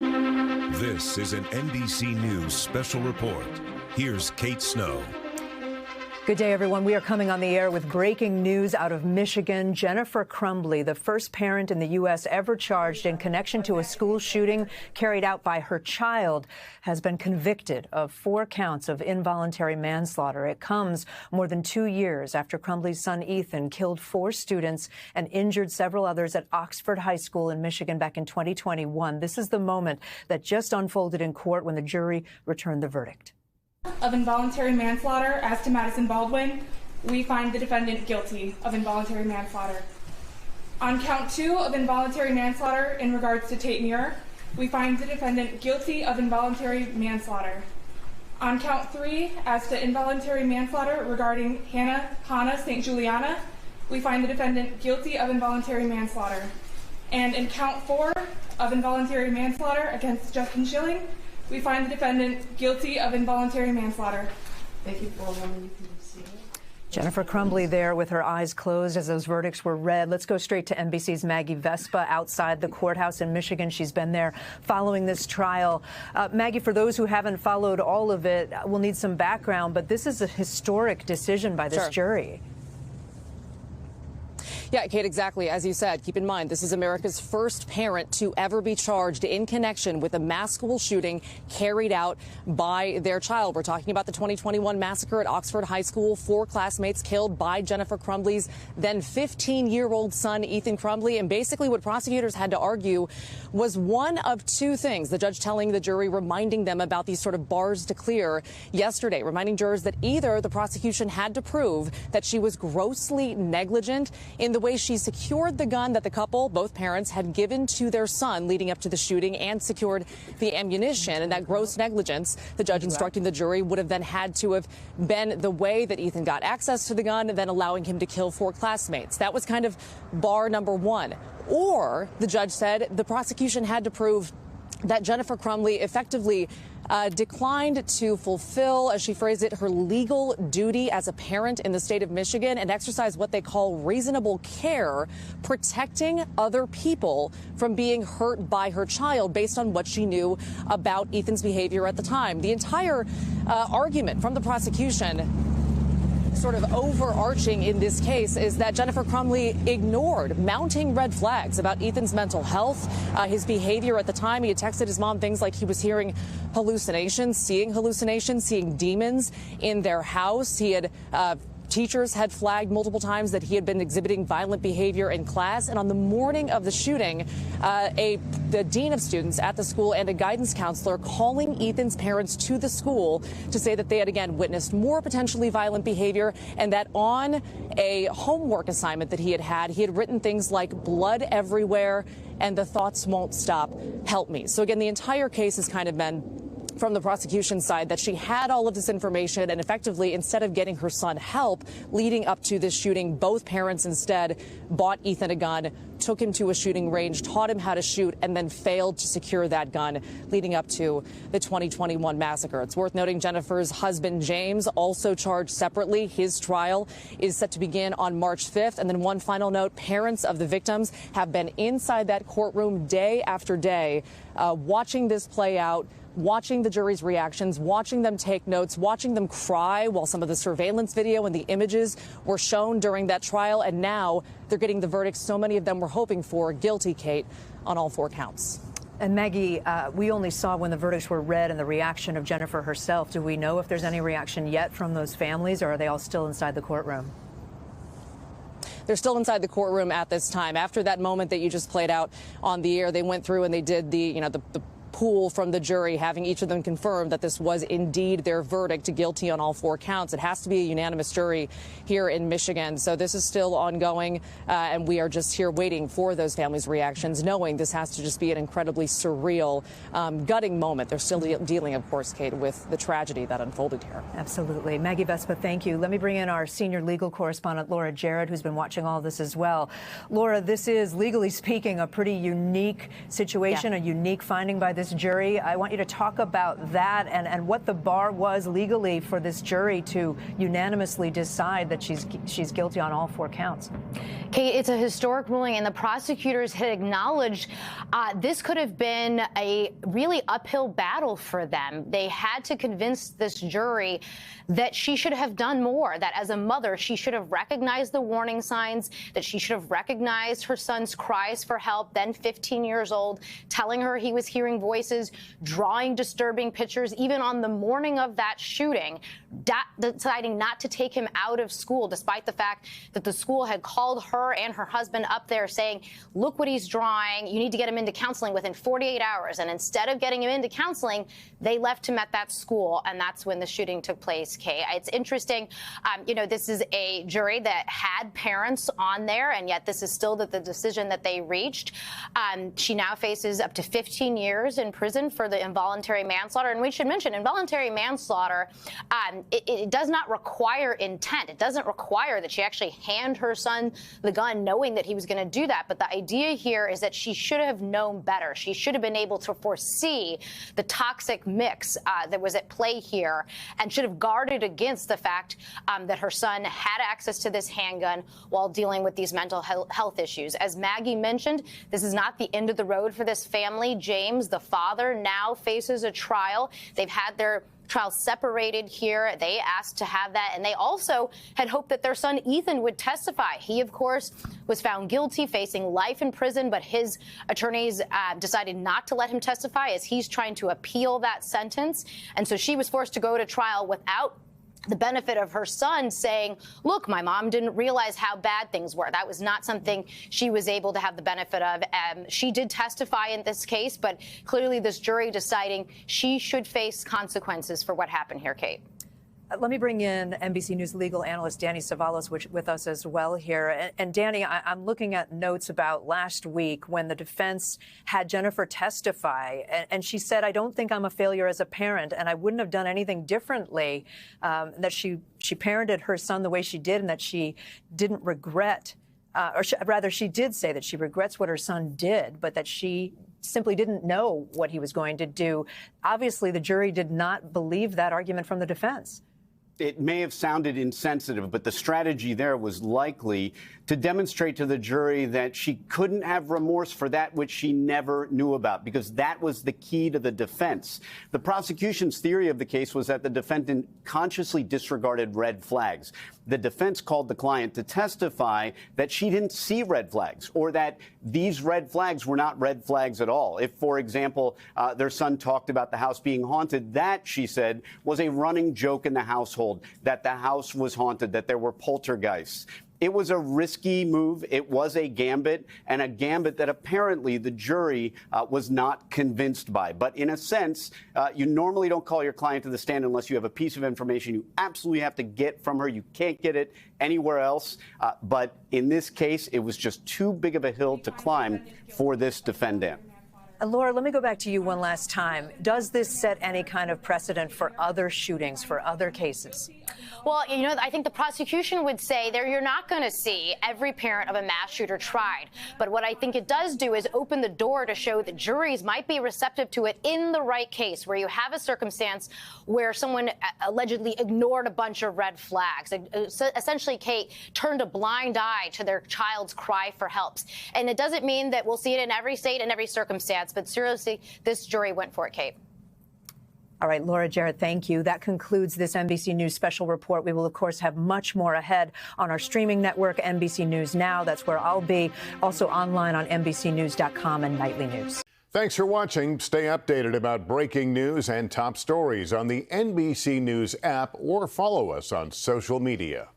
This is an NBC News special report. Here's Kate Snow. Good day, everyone. We are coming on the air with breaking news out of Michigan. Jennifer Crumbley, the first parent in the U.S. ever charged in connection to a school shooting carried out by her child, has been convicted of 4 counts of involuntary manslaughter. It comes more than 2 years after Crumbley's son Ethan killed 4 students and injured several others at Oxford High School in Michigan back in 2021. This is the moment that just unfolded in court when the jury returned the verdict. Of involuntary manslaughter as to Madison Baldwin, we find the defendant guilty of involuntary manslaughter. On count 2 of involuntary manslaughter in regards to Tate Muir, we find the defendant guilty of involuntary manslaughter. On count 3 as to involuntary manslaughter regarding Hannah St. Juliana, we find the defendant guilty of involuntary manslaughter. And in count 4 of involuntary manslaughter against Justin Schilling, we find the defendant guilty of involuntary manslaughter. Thank you for allowing me to see it. Jennifer Crumbley there with her eyes closed as those verdicts were read. Let's go straight to NBC's Maggie Vespa outside the courthouse in Michigan. She's been there following this trial. Maggie, for those who haven't followed all of it, we'll need some background, but this is a historic decision by this jury. Yeah, Kate, exactly. As you said, keep in mind, this is America's first parent to ever be charged in connection with a mass school shooting carried out by their child. We're talking about the 2021 massacre at Oxford High School. 4 classmates killed by Jennifer Crumbley's then 15-year-old son, Ethan Crumbley. And basically what prosecutors had to argue was one of 2 things. The judge telling the jury, reminding them about these sort of bars to clear yesterday, reminding jurors that either the prosecution had to prove that she was grossly negligent in the way she secured the gun that the couple, both parents, had given to their son leading up to the shooting and secured the ammunition, and that gross negligence, the judge instructing the jury, would have then had to have been the way that Ethan got access to the gun and then allowing him to kill 4 classmates. That was kind of bar number 1. Or, the judge said, the prosecution had to prove that Jennifer Crumbley effectively declined to fulfill, as she phrased it, her legal duty as a parent in the state of Michigan and exercise what they call reasonable care, protecting other people from being hurt by her child based on what she knew about Ethan's behavior at the time. The entire argument from the prosecution, sort of overarching in this case, is that Jennifer Crumbley ignored mounting red flags about Ethan's mental health, his behavior at the time. He had texted his mom things like he was hearing hallucinations, seeing demons in their house. He had teachers had flagged multiple times that he had been exhibiting violent behavior in class. And on the morning of the shooting, the dean of students at the school and a guidance counselor calling Ethan's parents to the school to say that they had again witnessed more potentially violent behavior, and that on a homework assignment that he had written things like blood everywhere and the thoughts won't stop, help me. So again, the entire case has kind of been from the prosecution side that she had all of this information, and effectively, instead of getting her son help leading up to this shooting, both parents instead bought Ethan a gun, took him to a shooting range, taught him how to shoot, and then failed to secure that gun leading up to the 2021 massacre. It's worth noting Jennifer's husband, James, also charged separately. His trial is set to begin on March 5th. And then one final note, parents of the victims have been inside that courtroom day after day, watching this play out, watching the jury's reactions, watching them take notes, watching them cry while some of the surveillance video and the images were shown during that trial. And now they're getting the verdict so many of them were hoping for, guilty, Kate, on all 4 counts. And Maggie, we only saw when the verdicts were read and the reaction of Jennifer herself. Do we know if there's any reaction yet from those families, or are they all still inside the courtroom? They're still inside the courtroom at this time. After that moment that you just played out on the air, they went through and they did the pool from the jury, having each of them confirm that this was indeed their verdict, guilty on all 4 counts. It has to be a unanimous jury here in Michigan. So this is still ongoing, and we are just here waiting for those families' reactions, knowing this has to just be an incredibly surreal, gutting moment. They're still dealing, of course, Kate, with the tragedy that unfolded here. Absolutely. Maggie Vespa, thank you. Let me bring in our senior legal correspondent, Laura Jarrett, who's been watching all this as well. Laura, this is, legally speaking, a pretty unique situation, a unique finding by this this jury. I want you to talk about that and what the bar was legally for this jury to unanimously decide that she's guilty on all 4 counts. Kate, it's a historic ruling, and the prosecutors had acknowledged this could have been a really uphill battle for them. They had to convince this jury that she should have done more, that as a mother, she should have recognized the warning signs, that she should have recognized her son's cries for help, then 15 years old, telling her he was hearing voices, drawing disturbing pictures, even on the morning of that shooting, deciding not to take him out of school, despite the fact that the school had called her and her husband up there saying, look what he's drawing, you need to get him into counseling within 48 hours. And instead of getting him into counseling, they left him at that school, and that's when the shooting took place, Kay. It's interesting, this is a jury that had parents on there, and yet this is still the decision that they reached. She now faces up to 15 years in prison for the involuntary manslaughter. And we should mention, involuntary manslaughter, it does not require intent. It doesn't require that she actually hand her son the gun knowing that he was going to do that. But the idea here is that she should have known better. She should have been able to foresee the toxic mix that was at play here, and should have guarded against the fact that her son had access to this handgun while dealing with these mental health issues. As Maggie mentioned, this is not the end of the road for this family. James, the father, now faces a trial. They've had their trial separated here. They asked to have that, and they also had hoped that their son Ethan would testify. He, of course, was found guilty, facing life in prison, but his attorneys decided not to let him testify as he's trying to appeal that sentence. And so she was forced to go to trial without the benefit of her son saying, look, my mom didn't realize how bad things were. That was not something she was able to have the benefit of. She did testify in this case, but clearly this jury deciding she should face consequences for what happened here, Kate. Let me bring in NBC News legal analyst Danny Savalos with us as well here. And Danny, I'm looking at notes about last week when the defense had Jennifer testify, and she said, I don't think I'm a failure as a parent, and I wouldn't have done anything differently, that she parented her son the way she did, and that she didn't regret, rather she did say that she regrets what her son did, but that she simply didn't know what he was going to do. Obviously, the jury did not believe that argument from the defense. It may have sounded insensitive, but the strategy there was likely to demonstrate to the jury that she couldn't have remorse for that which she never knew about, because that was the key to the defense. The prosecution's theory of the case was that the defendant consciously disregarded red flags. The defense called the client to testify that she didn't see red flags, or that these red flags were not red flags at all. If, for example, their son talked about the house being haunted, that, she said, was a running joke in the household, that the house was haunted, that there were poltergeists. It was a risky move. It was a gambit, and a gambit that apparently the jury was not convinced by. But in a sense, you normally don't call your client to the stand unless you have a piece of information you absolutely have to get from her. You can't get it anywhere else. But in this case, it was just too big of a hill to climb for this defendant. Laura, let me go back to you one last time. Does this set any kind of precedent for other shootings, for other cases? Well, I think the prosecution would say there you're not going to see every parent of a mass shooter tried. But what I think it does do is open the door to show that juries might be receptive to it in the right case, where you have a circumstance where someone allegedly ignored a bunch of red flags, essentially, Kate, turned a blind eye to their child's cry for help. And it doesn't mean that we'll see it in every state and every circumstance, but seriously, this jury went for it, Kate. All right, Laura Jarrett, thank you. That concludes this NBC News special report. We will, of course, have much more ahead on our streaming network, NBC News Now. That's where I'll be. Also online on NBCnews.com and Nightly News. Thanks for watching. Stay updated about breaking news and top stories on the NBC News app, or follow us on social media.